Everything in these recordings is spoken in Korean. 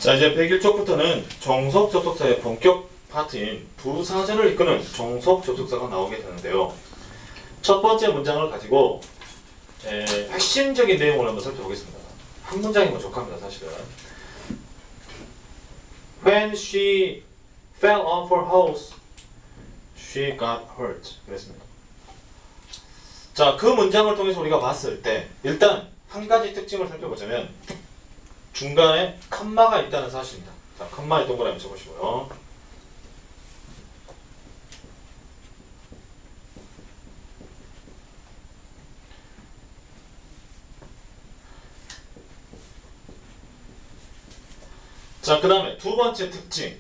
자, 이제 101쪽부터는 정석 접속사의 본격 파트인 부사절을 이끄는 정석 접속사가 나오게 되는데요. 첫 번째 문장을 가지고 핵심적인 내용을 한번 살펴보겠습니다. 한 문장이면 족합니다, 사실은. When she fell off her house, she got hurt. 그랬습니다. 자, 그 문장을 통해서 우리가 봤을 때 일단 한 가지 특징을 살펴보자면 중간에 컴마가 있다는 사실입니다. 자, 컴마에 동그라미 쳐보시고요. 자, 그 다음에 두 번째 특징.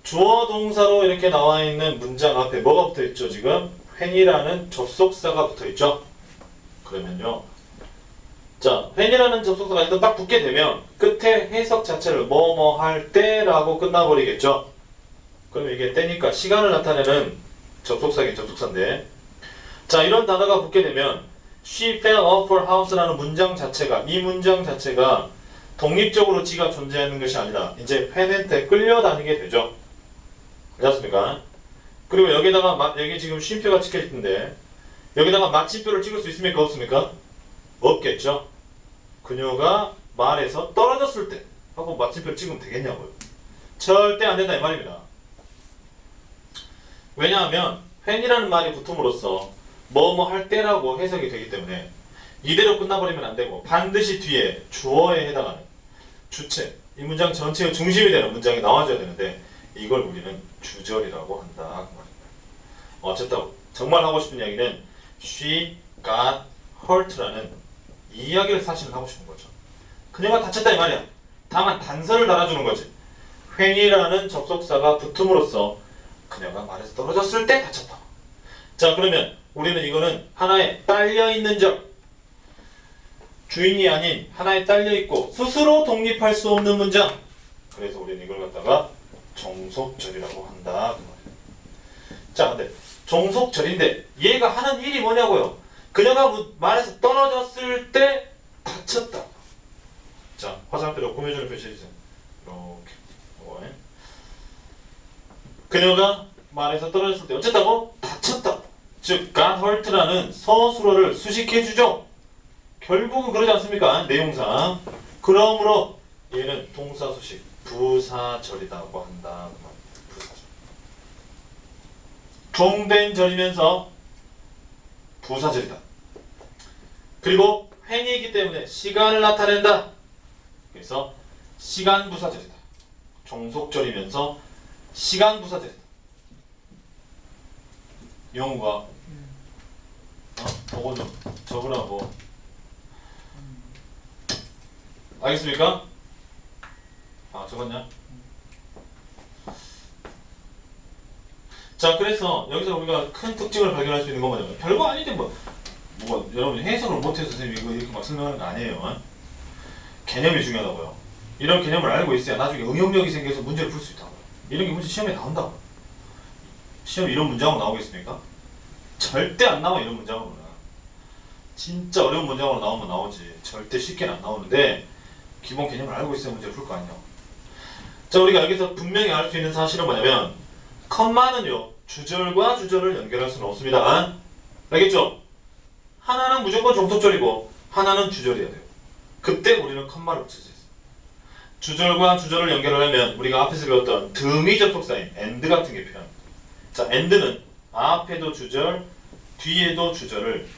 주어 동사로 이렇게 나와 있는 문장 앞에 뭐가 붙어 있죠? 지금 when이라는 접속사가 붙어 있죠? 그러면요. 자, when이라는 접속사가 일단 딱 붙게 되면 끝에 해석 자체를 뭐뭐 할 때라고 끝나버리겠죠? 그럼 이게 때니까 시간을 나타내는 접속사긴 접속사인데, 자, 이런 단어가 붙게 되면 she fell off her house라는 문장 자체가, 이 문장 자체가 독립적으로 지가 존재하는 것이 아니라 이제 when한테 끌려다니게 되죠. 그렇습니까? 그리고 여기다가 여기 지금 쉼표가 찍혀 있는데 여기다가 마침표를 찍을 수 있습니까? 없습니까? 없겠죠. 그녀가 말에서 떨어졌을 때 하고 마침표를 찍으면 되겠냐고요. 절대 안 된다 이 말입니다. 왜냐하면 when이라는 말이 붙음으로써 뭐뭐 할 때라고 해석이 되기 때문에 이대로 끝나버리면 안 되고 반드시 뒤에 주어에 해당하는 주체, 이 문장 전체의 중심이 되는 문장이 나와줘야 되는데 이걸 우리는 주절이라고 한다 그 말입니다. 어쨌든 정말 하고 싶은 이야기는 she got hurt라는 이 이야기를 사실은 하고 싶은 거죠. 그녀가 다쳤다 이 말이야. 다만 단서를 달아주는 거지. when이라는 접속사가 붙음으로써 그녀가 말에서 떨어졌을 때 다쳤다. 자, 그러면 우리는 이거는 하나의 딸려있는 적, 주인이 아닌 하나에 딸려있고 스스로 독립할 수 없는 문장, 그래서 우리는 이걸 갖다가 종속절이라고 한다 그 말이에요. 자, 근데 종속절인데 얘가 하는 일이 뭐냐고요? 그녀가 말에서 떨어졌을 때 다쳤다. 자, 화살표로 꾸며주는 표시해주세요. 이렇게. 그녀가 말에서 떨어졌을 때 어쨌다고? 다쳤다. 즉, got hurt라는 서술어를 수식해주죠. 결국은 그러지 않습니까? 내용상. 그러므로 얘는 동사 수식 부사절이라고 한다. 부사절. 종된 절이면서 부사절이다. 그리고 when이기 때문에 시간을 나타낸다. 그래서 시간 부사절이다. 종속절이면서 시간 부사절이다. 영우가 보고 좀 적으라고. 알겠습니까? 아, 적었냐? 자, 그래서 여기서 우리가 큰 특징을 발견할 수 있는 건 뭐냐면 별거 아닌데 뭐 여러분 해석을 못해서 선생님이 이거 이렇게 막 설명하는 거 아니에요. 개념이 중요하다고요. 이런 개념을 알고 있어야 나중에 응용력이 생겨서 문제를 풀 수 있다고요. 이런 게 문제 시험에 나온다고요. 시험에 이런 문장으로 나오겠습니까? 절대 안 나와. 이런 문장으로는 진짜 어려운 문장으로 나오면 나오지 절대 쉽게는 안 나오는데 기본 개념을 알고 있어야 문제를 풀 거 아니에요. 자, 우리가 여기서 분명히 알 수 있는 사실은 뭐냐면 컴마는요 주절과 주절을 연결할 수는 없습니다. 알겠죠? 하나는 무조건 종속절이고 하나는 주절이어야 돼요. 그때 우리는 컴마를 붙일 수 있어요. 주절과 주절을 연결하려면 우리가 앞에서 배웠던 등위 접속사인 and 같은 게 필요합니다. 자, and는 앞에도 주절, 뒤에도 주절을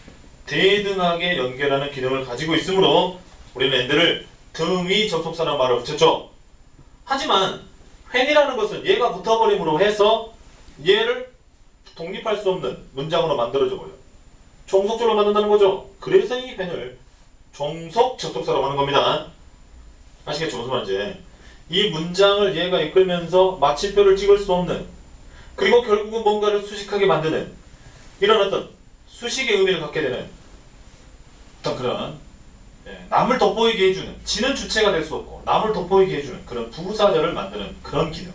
대등하게 연결하는 기능을 가지고 있으므로 우리는 and를 등위 접속사라는 말을 붙였죠. 하지만 when이라는 것은 얘가 붙어버림으로 해서 얘를 독립할 수 없는 문장으로 만들어져 버려요. 종속절로 만든다는 거죠. 그래서 이 when을 종속 접속사라고 하는 겁니다. 아시겠죠? 무슨 말인지. 이 문장을 얘가 이끌면서 마침표를 찍을 수 없는, 그리고 결국은 뭔가를 수식하게 만드는 이런 어떤 수식의 의미를 갖게 되는 어떤 그런 남을 돋보이게 해주는, 지는 주체가 될 수 없고 남을 돋보이게 해주는 그런 부사절을 만드는 그런 기능.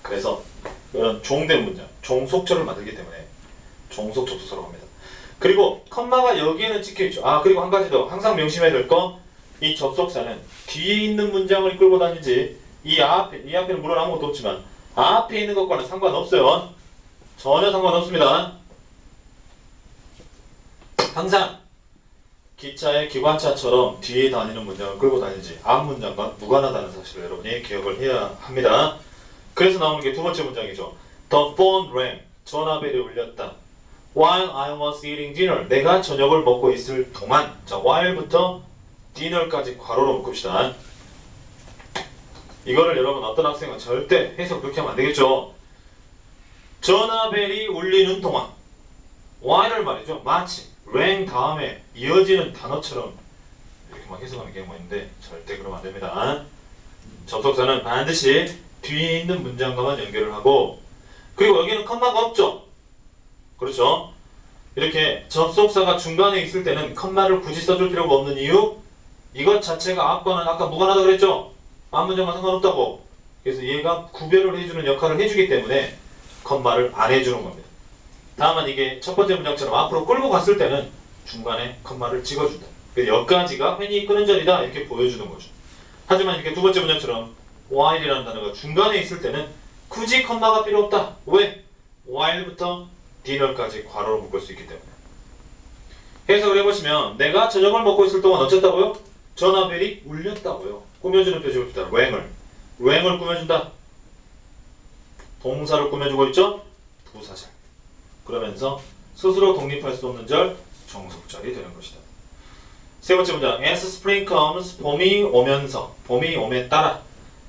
그래서 이런 종된 문장, 종속절을 만들기 때문에 종속 접속사라고 합니다. 그리고 컴마가 여기에는 찍혀있죠. 아, 그리고 한 가지 더 항상 명심해야 될 거, 이 접속사는 뒤에 있는 문장을 끌고 다니지 이 앞에는 물론 아무것도 없지만 앞에 있는 것과는 상관없어요. 전혀 상관없습니다. 항상 기차의 기관차처럼 뒤에 다니는 문장을 끌고 다니지 앞 문장과 무관하다는 사실을 여러분이 기억을 해야 합니다. 그래서 나오는 게 두 번째 문장이죠. The phone rang. 전화벨이 울렸다. While I was eating dinner. 내가 저녁을 먹고 있을 동안. 자, while부터 dinner까지 괄호로 묶읍시다. 이거를 여러분 어떤 학생은 절대 해석 그렇게 하면 안 되겠죠. 전화벨이 울리는 동안. while을 말이죠. 마치 rang 다음에 이어지는 단어처럼 이렇게 막 해석하는 경우가 있는데 절대 그러면 안 됩니다. 접속사는 반드시 뒤에 있는 문장과만 연결을 하고 그리고 여기는 컴마가 없죠. 그렇죠? 이렇게 접속사가 중간에 있을 때는 컴마를 굳이 써줄 필요가 없는 이유 이것 자체가 앞과는 아까 무관하다고 그랬죠? 앞 문장과 상관없다고. 그래서 얘가 구별을 해주는 역할을 해주기 때문에 컴마를 안 해주는 겁니다. 다만 이게 첫 번째 문장처럼 앞으로 끌고 갔을 때는 중간에 컴마를 찍어준다. 여기까지가 펜이 이끄는 자리다 이렇게 보여주는 거죠. 하지만 이렇게 두 번째 문장처럼 while이라는 단어가 중간에 있을 때는 굳이 컴마가 필요 없다. 왜? while부터 dinner까지 괄호로 묶을 수 있기 때문에. 해석을 해보시면 내가 저녁을 먹고 있을 동안 어쨌다고요? 전화벨이 울렸다고요. 꾸며주는 표시 봅시다. ring을 꾸며준다. 동사를 꾸며주고 있죠? 부사절. 그러면서 스스로 독립할 수 없는 절 정속절이 되는 것이다. 세 번째 문장. As spring comes, 봄이 오면서, 봄이 오에 따라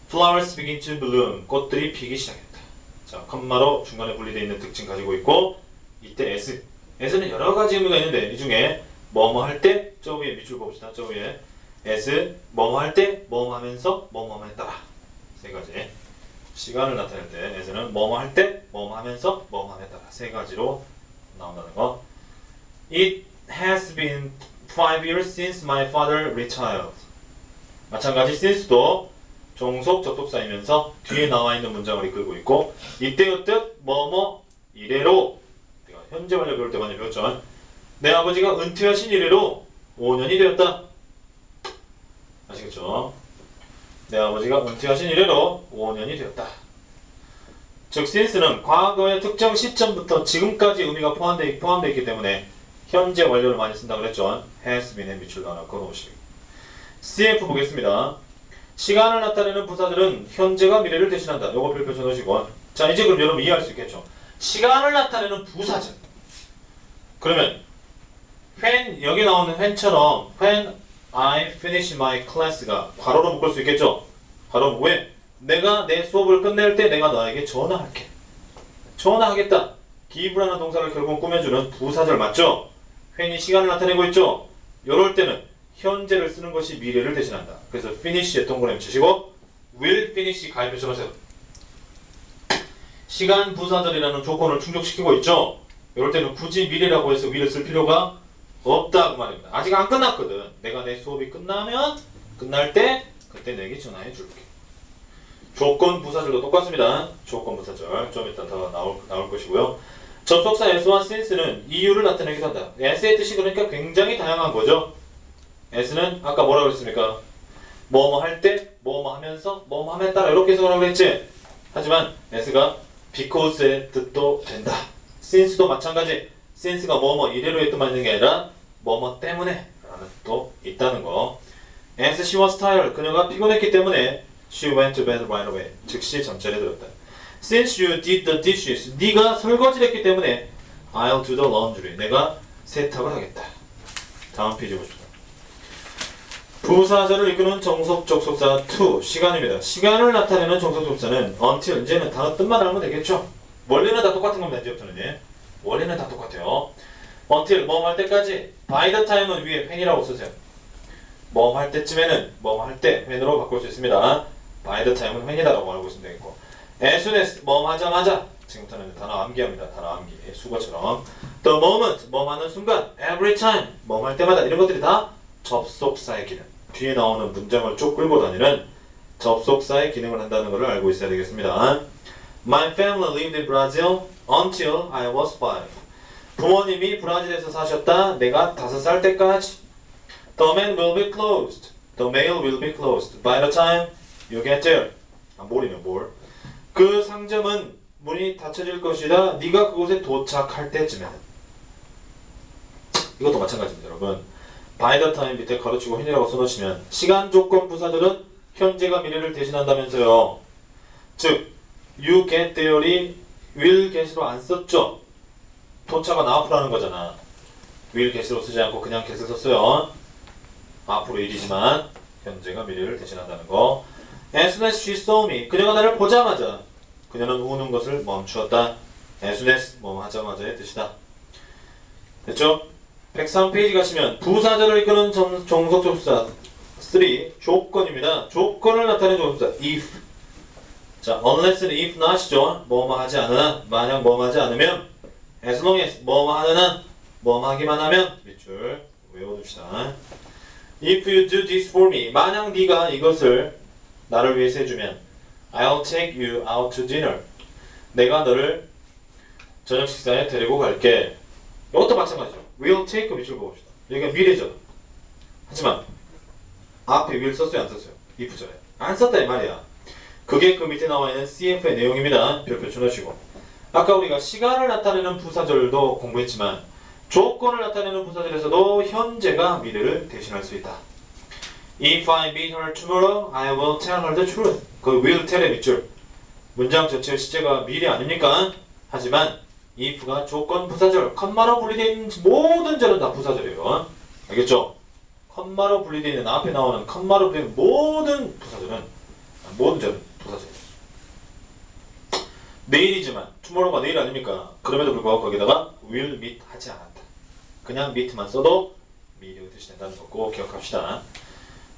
flowers begin to bloom, 꽃들이 피기 시작했다. 자, 컴마로 중간에 분리되어 있는 특징 가지고 있고 이때 s는 여러 가지 의미가 있는데 이 중에 뭐뭐 할 때, 저 위에 밑줄 봅시다. 저 위에 s, 뭐뭐 할 때, 뭐뭐 하면서, 뭐뭐에 따라 세 가지. 시간을 나타낼 때 s는 뭐뭐 할 때, 뭐뭐 하면서, 뭐뭐에 따라 세 가지로 나온다는 거. It has been 5 years since my father retired. 마찬가지 since도 종속 접속사이면서 뒤에 나와 있는 문장을 이끌고 있고 이때였듯 뭐뭐 이래로 현재 완료 배울 때 많이 배웠죠. 내 아버지가 은퇴하신 이래로 5년이 되었다. 아시겠죠? 내 아버지가 은퇴하신 이래로 5년이 되었다. 즉 since는 과거의 특정 시점부터 지금까지 의미가 포함되어 있기 때문에 현재 완료를 많이 쓴다고 그랬죠. has been에 밑줄 하나 걸어오시고 CF 보겠습니다. 시간을 나타내는 부사들은 현재가 미래를 대신한다. 요거 별표 쳐놓으시고. 자, 이제 그럼 여러분 이해할 수 있겠죠. 시간을 나타내는 부사절. 그러면 when 여기 나오는 when처럼 when I finish my class가 괄호로 묶을 수 있겠죠. 괄호 왜? 내가 내 수업을 끝낼 때 내가 너에게 전화할게. 전화하겠다. give라는 동사를 결국 꾸며주는 부사절 맞죠? when이 시간을 나타내고 있죠. 요럴 때는 현재를 쓰는 것이 미래를 대신한다. 그래서 finish에 동그라미 치시고 will finish 가입표 쳐보세요. 시간 부사절이라는 조건을 충족시키고 있죠. 이럴 때는 굳이 미래라고 해서 will을 쓸 필요가 없다 그 말입니다. 아직 안 끝났거든. 내가 내 수업이 끝날 때 그때 내게 전화해 줄게. 조건 부사절도 똑같습니다. 조건 부사절 좀 이따 더 나올 것이고요. 접속사 as와 since는 이유를 나타내기도 한다. as의 뜻이 그러니까 굉장히 다양한 거죠. s는 아까 뭐라고 했습니까? 뭐뭐 할 때, 뭐뭐 하면서, 뭐뭐 함에 따라 이렇게 해석하라고 그랬지. 하지만 s가 because의 뜻도 된다. since도 마찬가지. since가 뭐뭐 이래로의 뜻만 있는 게 아니라 뭐뭐 때문에 라는 뜻도 있다는 거. as she was tired. 그녀가 피곤했기 때문에 she went to bed right away. 즉시 잠자리에 들었다. Since you did the dishes. 네가 설거지를 했기 때문에 I'll do the laundry. 내가 세탁을 하겠다. 다음 페이지 보십시오. 부사절을 이끄는 정속 접속사 to 시간입니다. 시간을 나타내는 정속 접속사는 until 이제는 단어 뜻만 알면 되겠죠. 원리는 다 똑같은 겁니다. 이제부터는 원리는 다 똑같아요. until 뭐뭐 할 때까지 by the time은 위에 when이라고 쓰세요. 뭐뭐 할 때쯤에는 뭐뭐 할 때 when으로 바꿀 수 있습니다. by the time은 when이다라고 알고 있으면 되겠고 as soon as 뭐뭐 하자마자 지금부터는 단어 암기합니다. 단어 암기 수거처럼 the moment 뭐뭐 하는 순간 every time 뭐뭐 할 때마다 이런 것들이 다 접속사의 기능 뒤에 나오는 문장을 쭉 끌고 다니는 접속사의 기능을 한다는 것을 알고 있어야 되겠습니다. My family lived in Brazil until I was 5. 부모님이 브라질에서 사셨다. 내가 5살 때까지. The man will be closed. The mail will be closed by the time you get there. 뭘이면 뭘. 그 상점은 문이 닫혀질 것이다. 네가 그곳에 도착할 때쯤에는. 이것도 마찬가지입니다, 여러분. by the time 밑에 가로치고 현이라고 써놓으시면 시간 조건 부사절은 현재가 미래를 대신한다면서요. 즉, you get there이 will get으로 안 썼죠. 도착은 앞으로 하는 거잖아. will get으로 쓰지 않고 그냥 get을 썼어요. 앞으로 일이지만 현재가 미래를 대신한다는 거. As soon as she saw me. 그녀가 나를 보자마자 그녀는 우는 것을 멈추었다. As soon as 뭐 하자마자의 뜻이다. 됐죠? 103페이지 가시면 부사절을 이끄는 종속접수사 3 조건입니다. 조건을 나타내는 종속접수사 if. 자, unless는 if not이죠. 뭐뭐 하지 않으나, 만약 뭐뭐 하지 않으면 as long as 뭐뭐 하는 한 뭐뭐 하기만 하면 밑줄 외워둡시다. If you do this for me. 만약 네가 이것을 나를 위해서 해주면 I'll take you out to dinner. 내가 너를 저녁 식사에 데리고 갈게. 이것도 마찬가지죠. Will take 밑줄 보봅시다. 여기가 미래죠. 하지만 앞에 will 썼어요, 안 썼어요? if 전에 안 썼다 이 말이야. 그게 그 밑에 나와 있는 CF의 내용입니다. 별표 쳐놓으시고. 아까 우리가 시간을 나타내는 부사절도 공부했지만 조건을 나타내는 부사절에서도 현재가 미래를 대신할 수 있다. If I meet her tomorrow, I will tell her the truth. 그 will tell의 밑줄. 문장 전체의 시제가 미래 아닙니까? 하지만 if가 조건 부사절, 컴마로 분리되어 있는 모든 절은 다 부사절이에요. 알겠죠? 컴마로 분리되어 있는 앞에 나오는 컴마로 분리되어 있는 모든 부사절은 모든 절은 부사절이에요. 내일이지만 tomorrow가 내일 아닙니까? 그럼에도 불구하고 거기다가 will meet 하지 않았다. 그냥 meet만 써도 미래의 뜻이 된다는 거 꼭 기억합시다.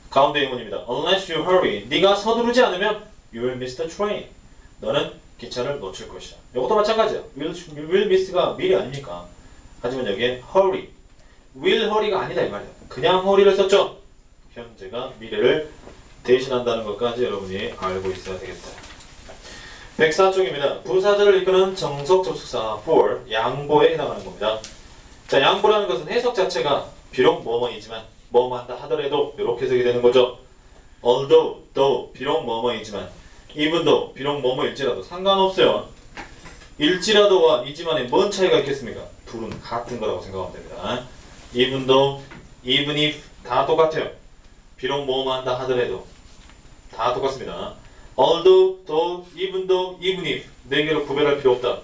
가운데 의문입니다. Unless you hurry. 네가 서두르지 않으면 you will miss the train. 너는 기차를 놓칠 것이다. 이것도 마찬가지야. will miss가 미래 아닙니까? 하지만 여기에 hurry. will hurry가 아니다 이 말이야. 그냥 hurry를 썼죠. 현재가 미래를 대신한다는 것까지 여러분이 알고 있어야 되겠다. 104쪽입니다. 부사절을 이끄는 정석 접속사 for 양보에 해당하는 겁니다. 자, 양보라는 것은 해석 자체가 비록 뭐뭐이지만 뭐뭐 한다 하더라도 이렇게 해석이 되는 거죠. although, though, 비록 뭐뭐이지만 even though, 비록 뭐뭐일지라도 상관없어요. 일지라도와 이지만에 뭔 차이가 있겠습니까? 둘은 같은 거라고 생각하면 됩니다. even though, even if 다 똑같아요. 비록 뭐뭐 한다 하더라도 다 똑같습니다. although, though, even though, even if 네 개로 구별할 필요 없다.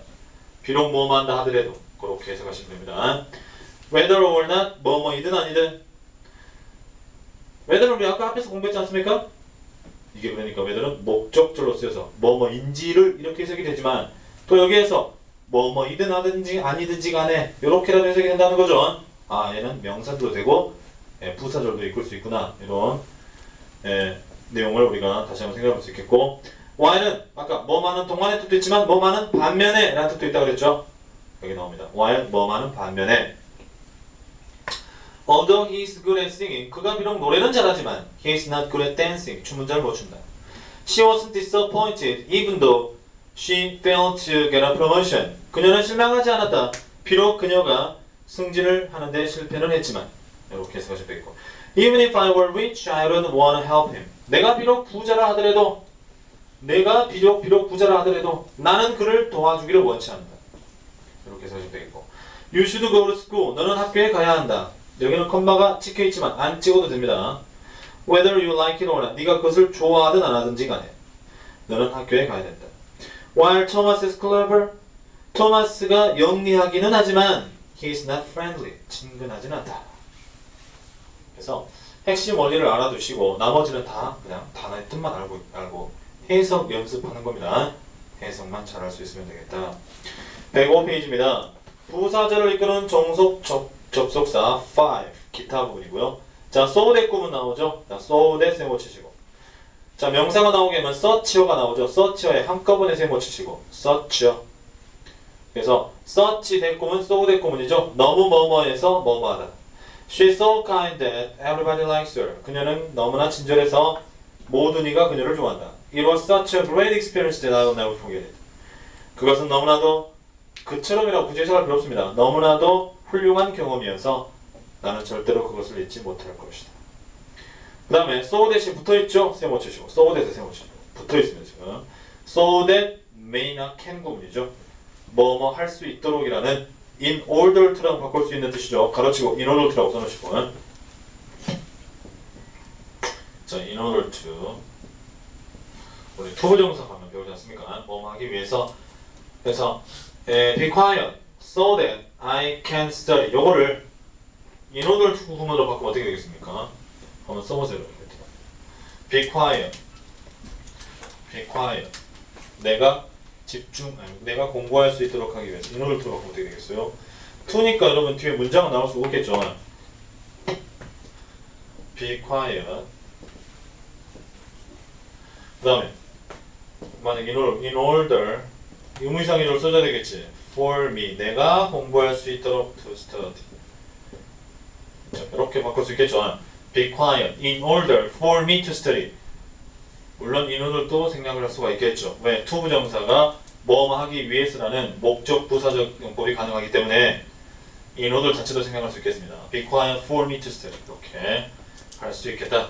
비록 뭐뭐 한다 하더라도 그렇게 해석하시면 됩니다. whether or not 뭐뭐이든 아니든 whether는 우리 아까 앞에서 공부했지 않습니까? 이게 그러니까 whether는 목적절로 쓰여서 뭐뭐인지를 이렇게 해석이 되지만 또 여기에서 뭐뭐이든 하든지 아니든지 간에 이렇게라도 해석이 된다는 거죠. 아, 얘는 명사도 되고 부사절도 이끌 수 있구나. 이런 내용을 우리가 다시 한번 생각해 볼 수 있겠고, while은 아까 뭐만은 동안의 뜻도 있지만 뭐만은 반면에 라는 뜻도 있다고 그랬죠. 여기 나옵니다. while 뭐만은 반면에. Although he is good at singing, 그가 비록 노래는 잘하지만 he is not good at dancing, 춤은 잘 못 춘다. She wasn't disappointed even though she failed to get a promotion. 그녀는 실망하지 않았다. 비록 그녀가 승진을 하는데 실패는 했지만. 이렇게 해석하시면 되겠고, Even if I were rich, I wouldn't want to help him. 내가 비록 부자라 하더라도 나는 그를 도와주기를 원치 않는다. 이렇게 해석하시면 되겠고, You should go to school. 너는 학교에 가야 한다. 여기는 컴마가 찍혀있지만 안 찍어도 됩니다. Whether you like it or not. 네가 그것을 좋아하든 안 하든지 간에 너는 학교에 가야 된다. While Thomas is clever. 토마스가 영리하기는 하지만 he is not friendly. 친근하진 않다. 그래서 핵심 원리를 알아두시고 나머지는 다 그냥 단어의 뜻만 알고 해석 연습하는 겁니다. 해석만 잘할 수 있으면 되겠다. 105페이지입니다. 부사절을 이끄는 종속 접속사 5 기타 부분이고요. 자, so that 구문 나오죠. 자, so that 세모 치시고, 자, 명사가 나오게 하면 such가 나오죠. such에 한꺼번에 세모 치시고 such. 그래서 such that 구문 so that 구문이죠. 너무 뭐뭐해서 뭐뭐하다. She's so kind that everybody likes her. 그녀는 너무나 친절해서 모든 이가 그녀를 좋아한다. It was such a great experience that I will never forget it. 그것은 너무나도 그처럼이라고 굳이 해석할 필요 없습니다. 너무나도 훌륭한 경험이어서 나는 절대로 그것을 잊지 못할 것이다. 그 다음에 so that이 붙어있죠? 세 못 치시고 so that에 세 못 치시고 붙어있습니다 지금. so that may나 can 구문이죠. 뭐뭐 할 수 있도록이라는 in order to랑 바꿀 수 있는 뜻이죠. 가로치고 in order to라고 써놓으시고. 자, in order to 우리 투부정사 방금 배우지 않습니까? 뭐뭐 하기 위해서. 그래서 require so that I can study 요거를 in order to 구문으로 바꾸면 어떻게 되겠습니까? 한번 써보세요. require 내가 내가 공부할 수 있도록 하기 위해서 in order to 바꾸면 어떻게 되겠어요? to니까 여러분 뒤에 문장은 나올 수 없겠죠. require 그 다음에 만약 in order 의문사기를 써줘야 되겠지. for me 내가 공부할 수 있도록 to study. 자, 이렇게 바꿀 수 있겠죠. require in order for me to study. 물론 in order도 생략을 할 수가 있겠죠. 왜? to 부정사가 뭐뭐 하기 위해서라는 목적 부사적 용법이 가능하기 때문에 in order 자체도 생략할 수 있겠습니다. require for me to study. 이렇게 할 수 있겠다.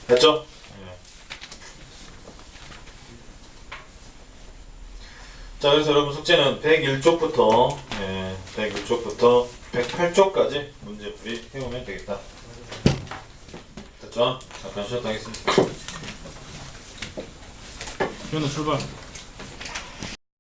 됐죠? 자, 그래서 여러분 숙제는 101쪽부터 101쪽부터 108쪽까지 문제풀이 해오면 되겠다. 됐죠? 잠깐 쉬었다 하겠습니다. 현우 출발.